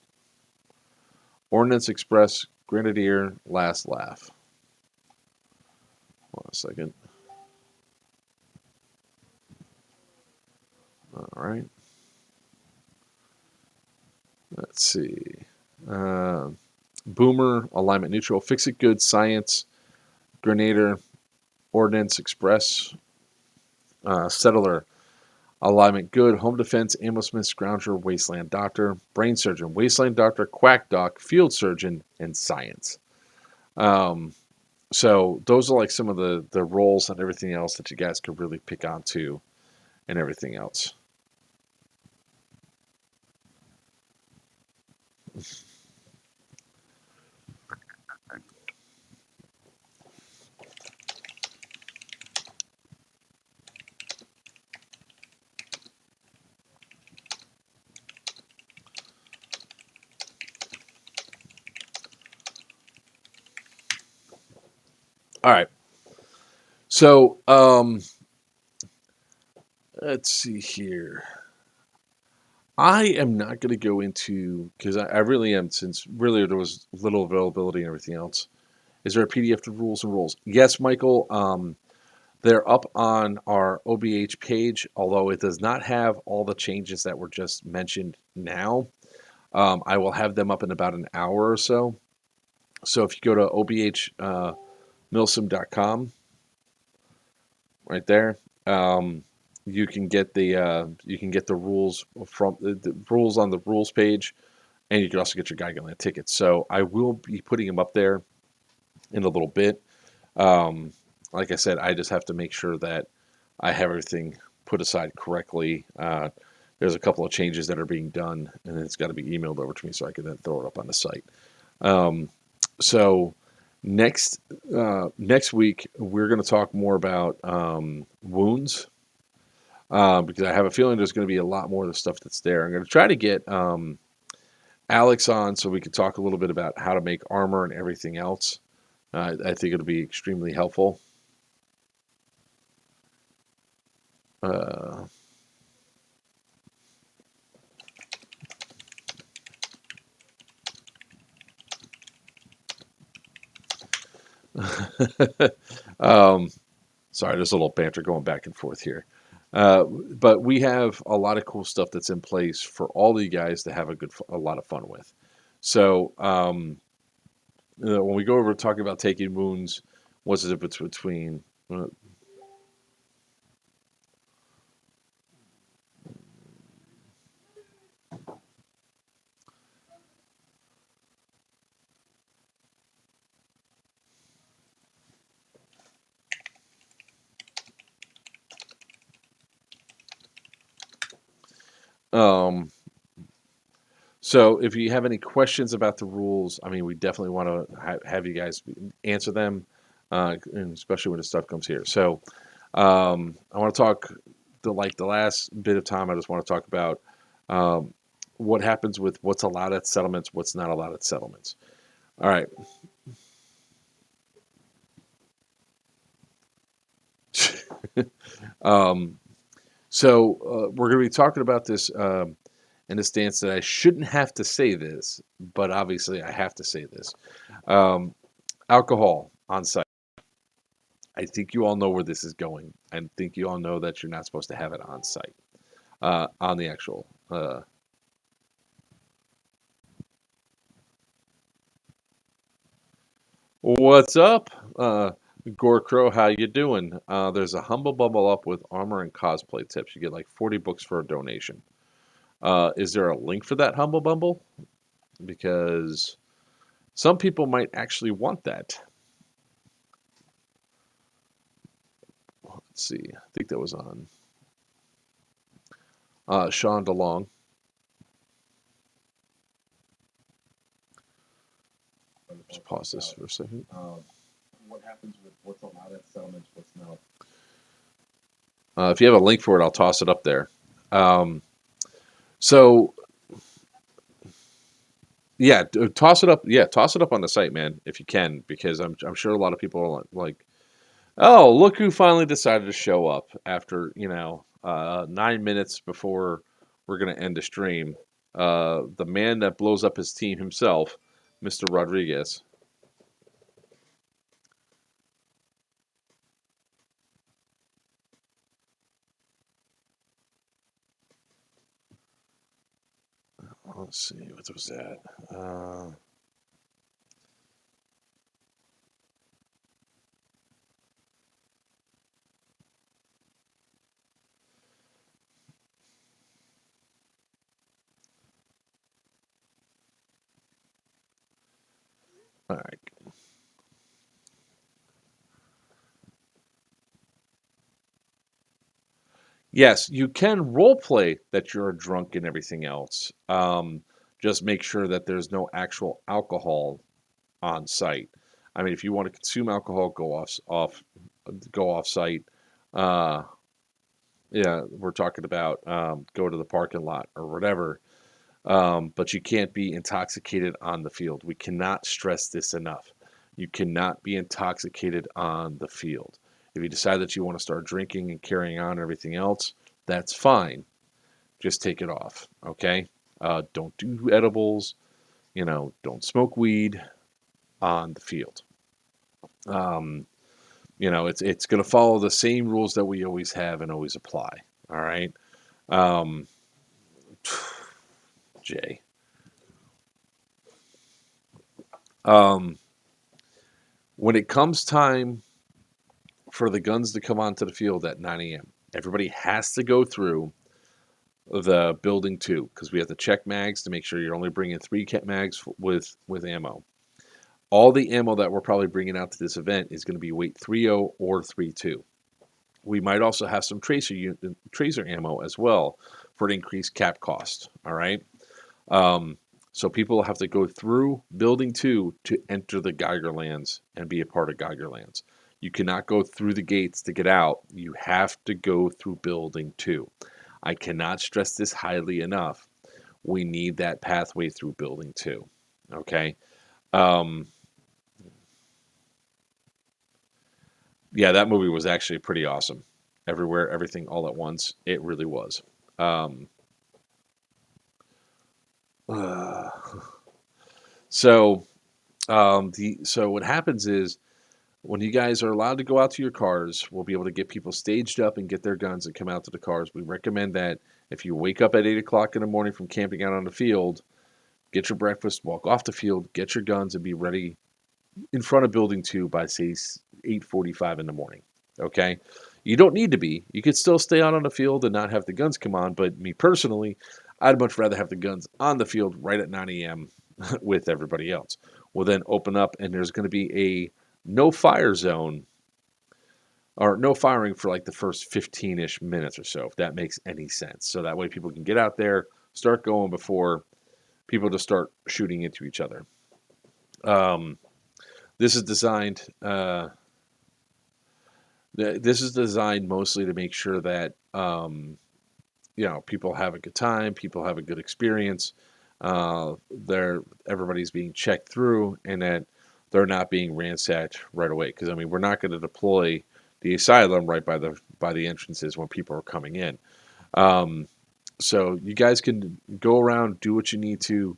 express, grenadier, last laugh. Hold on a second. All right. Let's see. Uh, Boomer, alignment neutral, fix it good, science, grenadier, ordnance express, settler, alignment good, home defense, ammo smith, scrounger, wasteland doctor, brain surgeon, wasteland doctor, quack doc, field surgeon, and science. Um, so those are like some of the roles and everything else that you guys could really pick onto and everything else. All right. So let's see here. I am not going to go into because I really am since really there was little availability and everything else. Is there a PDF to rules and rules? Yes, Michael. They're up on our OBH page, although it does not have all the changes that were just mentioned now. I will have them up in about an hour or so. So if you go to obhmilsim.com, right there, you can get the rules from the rules on the rules page, and you can also get your Geigerland tickets. So I will be putting them up there in a little bit. Um, like I said, I just have to make sure that I have everything put aside correctly. There's a couple of changes that are being done, and it's got to be emailed over to me so I can then throw it up on the site. Um, so next week we're going to talk more about wounds because I have a feeling there's going to be a lot more of the stuff that's there. I'm going to try to get Alex on so we can talk a little bit about how to make armor and everything else. I think it'll be extremely helpful. Uh, um, sorry, there's a little banter going back and forth here. But we have a lot of cool stuff that's in place for all of you guys to have a lot of fun with. So when we go over talking about taking wounds, what's the difference between um, so if you have any questions about the rules, I mean, we definitely want to have you guys answer them, and especially when the stuff comes here. So I want to talk the last bit of time. I just want to talk about um, what happens with what's allowed at settlements, what's not allowed at settlements. All right. um, so we're going to be talking about this in a stance that I shouldn't have to say this, but obviously I have to say this. Um, Alcohol on site. I think you all know where this is going. I think you all know that you're not supposed to have it on site, on the actual. What's up, Gore Crow? How you doing? There's a Humble Bumble up with armor and cosplay tips. You get like 40 books for a donation. Is there a link for that Humble Bumble? Because some people might actually want that. Let's see. I think that was on Sean DeLong. Just pause this for a second. What happens with what's allowed at settlements, what's not? If you have a link for it, I'll toss it up there. Um, so yeah, toss it up. Yeah, toss it up on the site, man, if you can, because I'm sure a lot of people are like, oh, look who finally decided to show up after 9 minutes before we're gonna end the stream. The man that blows up his team himself, Mr. Rodriguez. Let's see, what was that? All right. Yes, you can role play that you're a drunk and everything else. Just make sure that there's no actual alcohol on site. I mean, if you want to consume alcohol, go off site. Uh, yeah, we're talking about go to the parking lot or whatever. But you can't be intoxicated on the field. We cannot stress this enough. You cannot be intoxicated on the field. If you decide that you want to start drinking and carrying on and everything else, that's fine. Just take it off, okay? Don't do edibles. Don't smoke weed on the field. Um, it's going to follow the same rules that we always have and always apply. All right. Um, Jay. Um, when it comes time for the guns to come onto the field at 9 a.m., everybody has to go through the building two because we have to check mags to make sure you're only bringing three mags with ammo. All the ammo that we're probably bringing out to this event is going to be weight 3.0 or 3.2. We might also have some tracer ammo as well for an increased cap cost. All right. Um, so people have to go through building two to enter the Geigerlands and be a part of Geigerlands. You cannot go through the gates to get out. You have to go through building two. I cannot stress this highly enough. We need that pathway through building two. Okay. Um, yeah, that movie was actually pretty awesome. Everywhere, everything, all at once. It really was. Um, uh, so, so what happens is when you guys are allowed to go out to your cars, we'll be able to get people staged up and get their guns and come out to the cars. We recommend that if you wake up at 8 o'clock in the morning from camping out on the field, get your breakfast, walk off the field, get your guns, and be ready in front of building two by say 8:45 in the morning. Okay, you don't need to be. You could still stay out on the field and not have the guns come on. But me personally, I'd much rather have the guns on the field right at 9 a.m. with everybody else. We'll then open up, and there's going to be a no fire zone or no firing for like the first 15-ish minutes or so, if that makes any sense. So that way people can get out there, start going before people just start shooting into each other. Um, this is designed. This is designed mostly to make sure that people have a good time, people have a good experience. Everybody's being checked through, and that they're not being ransacked right away. Because I mean, we're not going to deploy the asylum right by the entrances when people are coming in. Um, so you guys can go around, do what you need to,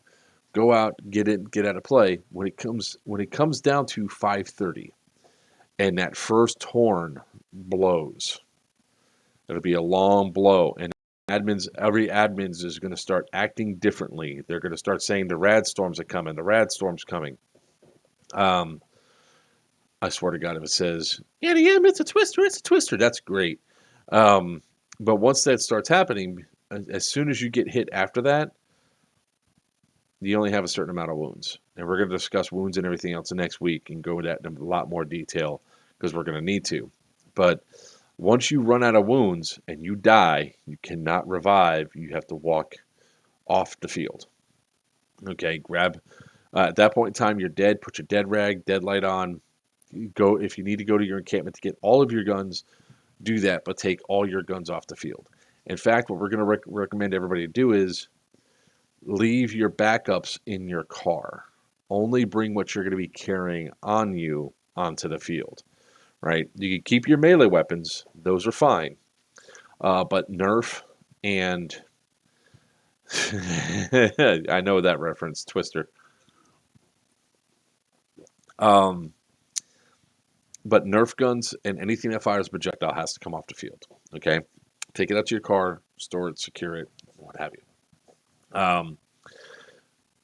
go out, get out of play. When it comes down to 5:30, and that first horn blows, it'll be a long blow, and every admins is going to start acting differently. They're going to start saying the rad storms are coming. The rad storm's coming. Um, I swear to God, if it says, yeah, the it's a twister, it's a twister, that's great. But once that starts happening, as soon as you get hit after that, you only have a certain amount of wounds. And we're going to discuss wounds and everything else next week and go into that in a lot more detail because we're going to need to. But once you run out of wounds and you die, you cannot revive. You have to walk off the field. Okay, at that point in time, you're dead. Put your dead rag, dead light on. Go if you need to go to your encampment to get all of your guns. do that, but take all your guns off the field. In fact, what we're going to recommend everybody to do is leave your backups in your car. Only bring what you're going to be carrying on you onto the field, right? You can keep your melee weapons, those are fine. But Nerf and I know that reference, Twister. Um, but Nerf guns and anything that fires a projectile has to come off the field. Okay, take it out to your car, store it, secure it, what have you.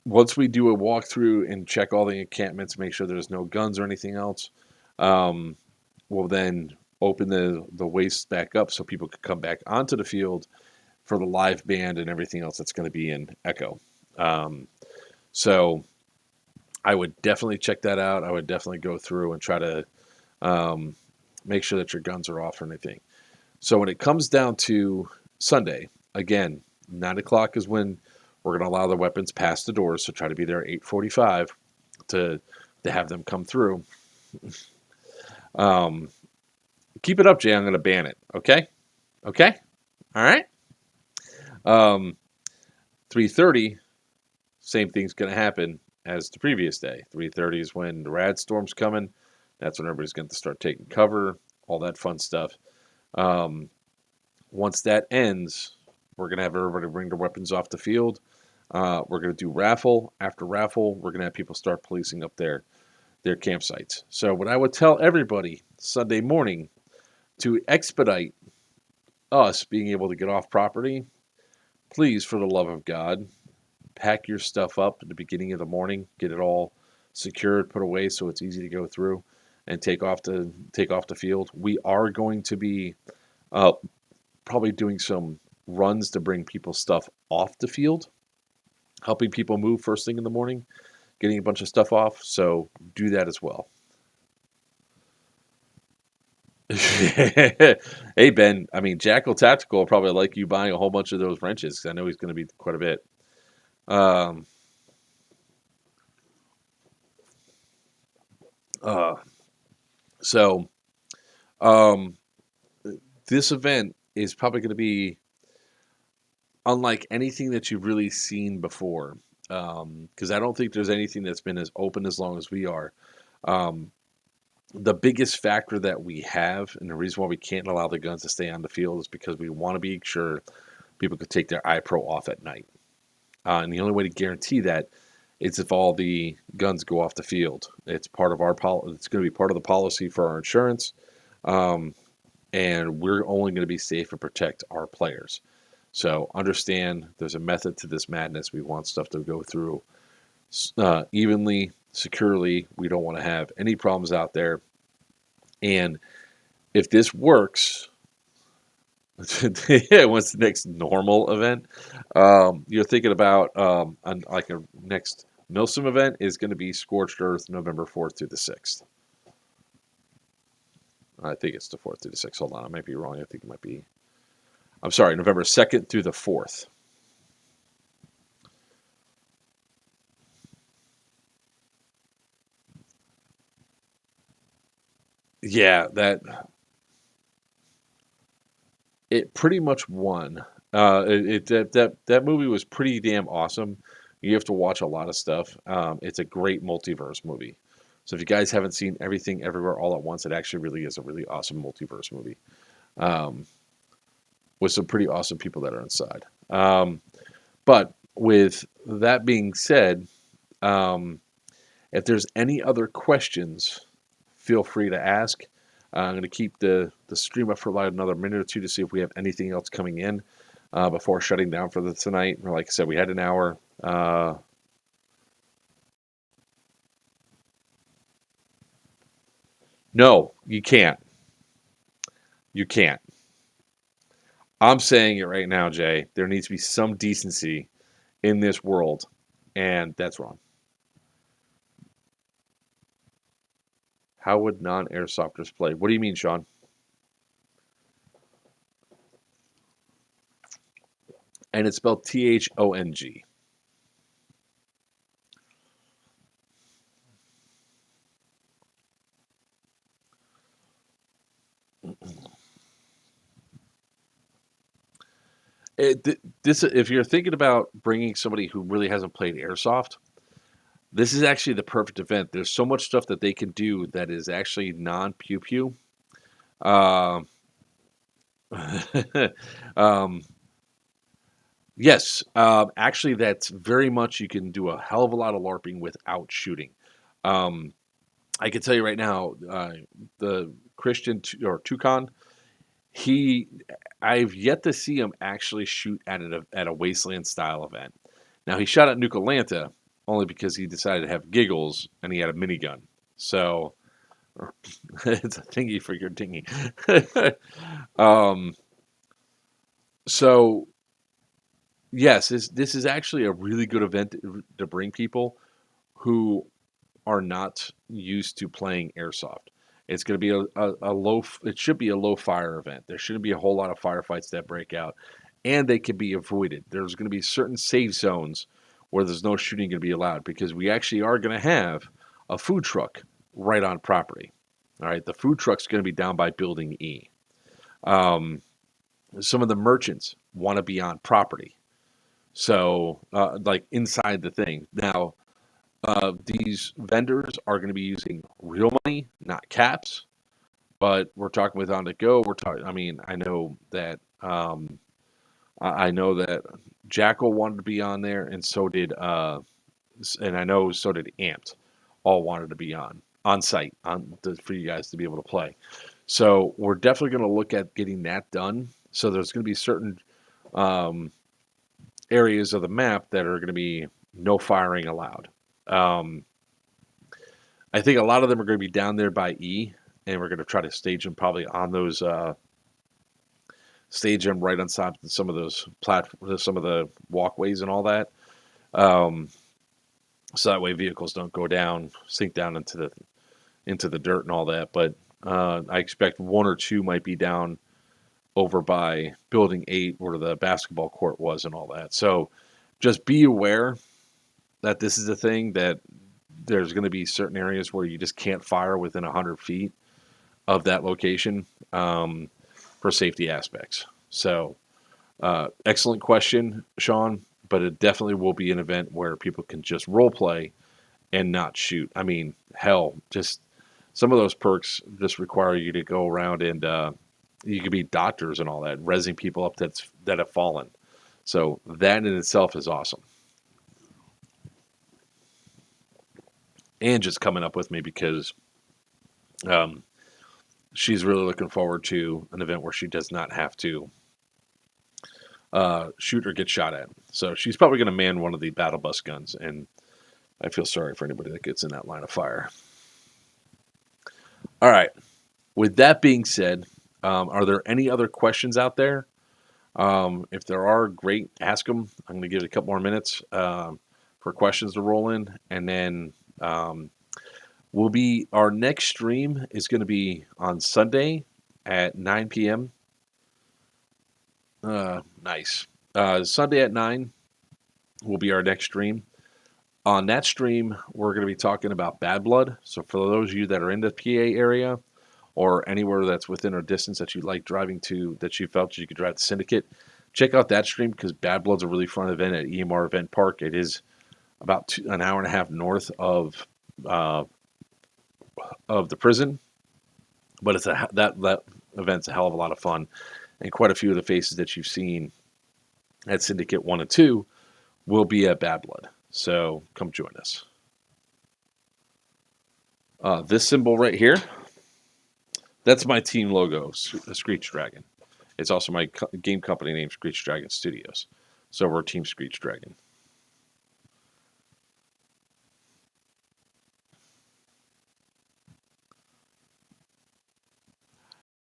Once we do a walkthrough and check all the encampments, make sure there's no guns or anything else, um, we'll then open the waste back up so people can come back onto the field for the live band and everything else that's going to be in Echo. So I would definitely check that out. I would definitely go through and try to make sure that your guns are off or anything. So when it comes down to Sunday, again, 9 o'clock is when we're going to allow the weapons past the doors. So try to be there at 8:45 to have them come through. Keep it up, Jay. I'm going to ban it. Okay? Okay? All right? 3:30, same thing's going to happen as the previous day. 3:30 is when the rad storm's coming. That's when everybody's going to start taking cover, all that fun stuff. Once that ends, we're going to have everybody bring their weapons off the field. We're going to do raffle. After raffle, we're going to have people start policing up their campsites. So what I would tell everybody Sunday morning to expedite us being able to get off property, please, for the love of God, pack your stuff up at the beginning of the morning, get it all secured, put away so it's easy to go through, and take off the field. We are going to be probably doing some runs to bring people's stuff off the field, helping people move first thing in the morning, getting a bunch of stuff off. So do that as well. Hey Ben, I mean Jackal Tactical will probably like you buying a whole bunch of those wrenches because I know he's going to be quite a bit. Um, uh, so um, this event is probably going to be unlike anything that you've really seen before, because I don't think there's anything that's been as open as long as we are. Um, the biggest factor that we have, and the reason why we can't allow the guns to stay on the field, is because we want to be sure people could take their iPro off at night. And the only way to guarantee that is if all the guns go off the field. It's part of our It's going to be part of the policy for our insurance, and we're only going to be safe and protect our players. So understand there's a method to this madness. We want stuff to go through evenly, securely. We don't want to have any problems out there. And if this works, what's the next normal event? You're thinking about like a next Milsim event is going to be Scorched Earth, November 4th through the 6th. I think it's the 4th through the 6th. Hold on, I might be wrong. I think it might be. I'm sorry, November 2nd through the 4th. Yeah, it pretty much won. That movie was pretty damn awesome. You have to watch a lot of stuff. It's a great multiverse movie. So if you guys haven't seen Everything Everywhere All at Once, it actually really is a really awesome multiverse movie, um, with some pretty awesome people that are inside. But with that being said, um, if there's any other questions, feel free to ask. I'm going to keep the stream up for about another minute or two to see if we have anything else coming in before shutting down for tonight. Like I said, we had an hour. No, you can't. You can't. I'm saying it right now, Jay. There needs to be some decency in this world, and that's wrong. How would non-airsofters play? What do you mean, Sean? And it's spelled THONG. This, if you're thinking about bringing somebody who really hasn't played airsoft, this is actually the perfect event. There's so much stuff that they can do that is actually non-pew pew. Um, um, yes, actually, that's very much you can do a hell of a lot of LARPing without shooting. Um, I can tell you right now, the Christian or Toucan, he, I've yet to see him actually shoot at a wasteland style event. Now he shot at Nuke Atlanta only because he decided to have giggles and he had a minigun. So it's a thingy for your dinghy. um, so yes, this is actually a really good event to bring people who are not used to playing airsoft. It's going to be a low. It should be a low fire event. There shouldn't be a whole lot of firefights that break out, and they can be avoided. There's going to be certain safe zones where there's no shooting going to be allowed because we actually are going to have a food truck right on property. All right, the food truck's going to be down by Building E. Um, some of the merchants want to be on property, so like inside the thing. Now, these vendors are going to be using real money, not caps. But we're talking with On the Go. We're talking. I mean, I know that Jackal wanted to be on there, and so did and I know so did Amped. All wanted to be on site for you guys to be able to play. So we're definitely going to look at getting that done. So there's going to be certain um, areas of the map that are going to be no firing allowed. Um, I think a lot of them are going to be down there by E, and we're going to try to stage them probably on those stage them right on top of some of those some of the walkways and all that. Um, so that way vehicles don't go down, sink down into the dirt and all that. But I expect one or two might be down over by Building 8 where the basketball court was and all that. So just be aware that this is a thing that there's going to be certain areas where you just can't fire within 100 feet of that location for safety aspects. So, excellent question, Sean, but it definitely will be an event where people can just role play and not shoot. I mean, hell, just some of those perks just require you to go around and you could be doctors and all that, resing people up that have fallen. So that in itself is awesome. And just coming up with me because um, she's really looking forward to an event where she does not have to shoot or get shot at. So she's probably going to man one of the battle bus guns, and I feel sorry for anybody that gets in that line of fire. All right. With that being said, are there any other questions out there? If there are, great, ask them. I'm going to give it a couple more minutes for questions to roll in, and then our next stream is going to be on Sunday at 9 p.m. Nice. Sunday at 9 will be our next stream. On that stream, we're going to be talking about Bad Blood. So for those of you that are in the PA area or anywhere that's within a distance that you like driving to, that you felt you could drive to Syndicate, check out that stream because Bad Blood's a really fun event at EMR Event Park. It is about an hour and a half north of the prison, but that event's a hell of a lot of fun, and quite a few of the faces that you've seen at Syndicate 1 and 2 will be at Bad Blood. So come join us. This symbol right here, that's my team logo, the Screech Dragon. It's also my game company name, Screech Dragon Studios. So we're Team Screech Dragon.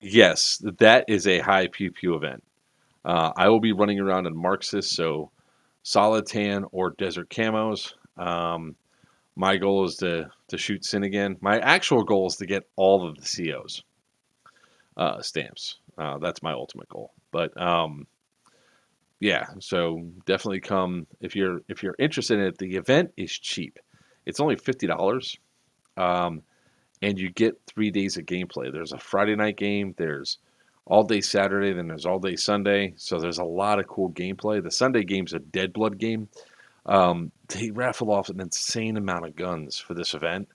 Yes, that is a high pew pew event. I will be running around in Marxist, so solid tan or desert camos. My goal is to shoot Sin again. My actual goal is to get all of the COs stamps. That's my ultimate goal. But yeah, so definitely come if you're interested in it. The event is cheap. It's only $50, and you get 3 days of gameplay. There's a Friday night game. There's all day Saturday, then there's all day Sunday. So there's a lot of cool gameplay. The Sunday game's a Dead Blood game. They raffle off an insane amount of guns for this event.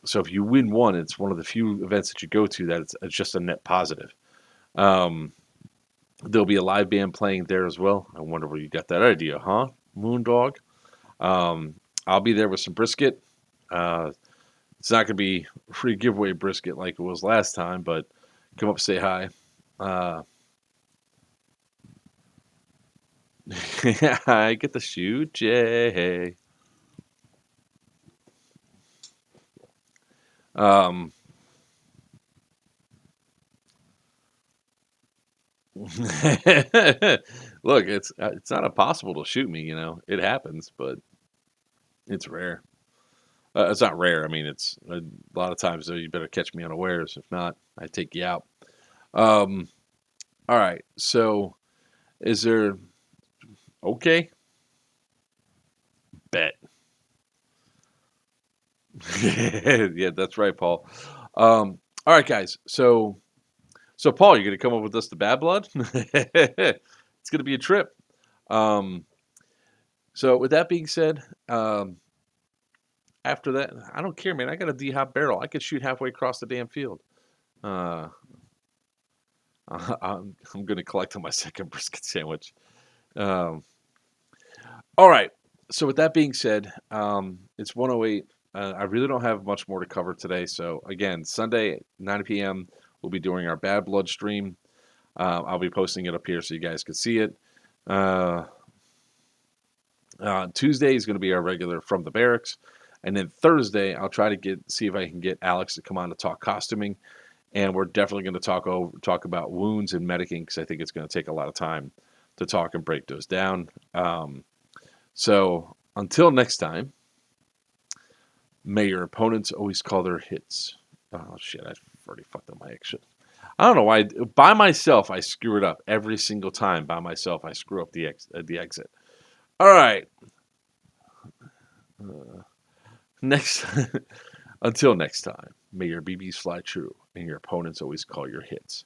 So if you win one, it's one of the few events that you go to that it's just a net positive. Um, there'll be a live band playing there as well. I wonder where you got that idea, huh, Moondog? Um, I'll be there with some brisket. Uh, it's not going to be free giveaway brisket like it was last time, but come up, say hi. Uh, I get to shoot, Jay. Um, look, it's not impossible to shoot me. It happens, but it's rare. It's not rare. I mean, it's a lot of times though. You better catch me unawares. If not, I take you out. Um, all right. So, is there okay? Bet. Yeah, that's right, Paul. All right, guys. So Paul, you're gonna come up with us the bad blood? It's gonna be a trip. Um, so with that being said, after that, I don't care, man. I got a D-hop barrel. I could shoot halfway across the damn field. Uh, I'm gonna collect on my second brisket sandwich. Um, all right. So with that being said, it's 1:08. I really don't have much more to cover today. So again, Sunday 9 p.m. we'll be doing our Bad Blood stream. I'll be posting it up here so you guys can see it. Uh, Tuesday is going to be our regular From the Barracks, and then Thursday I'll try to see if I can get Alex to come on to talk costuming, and we're definitely going to talk about wounds and medicing because I think it's going to take a lot of time to talk and break those down. So until next time, may your opponents always call their hits. Oh shit! I've already fucked up my exit. I don't know why. By myself, I screw it up every single time. By myself, I screw up the exit. All right. Next, until next time, may your BBs fly true and your opponents always call your hits.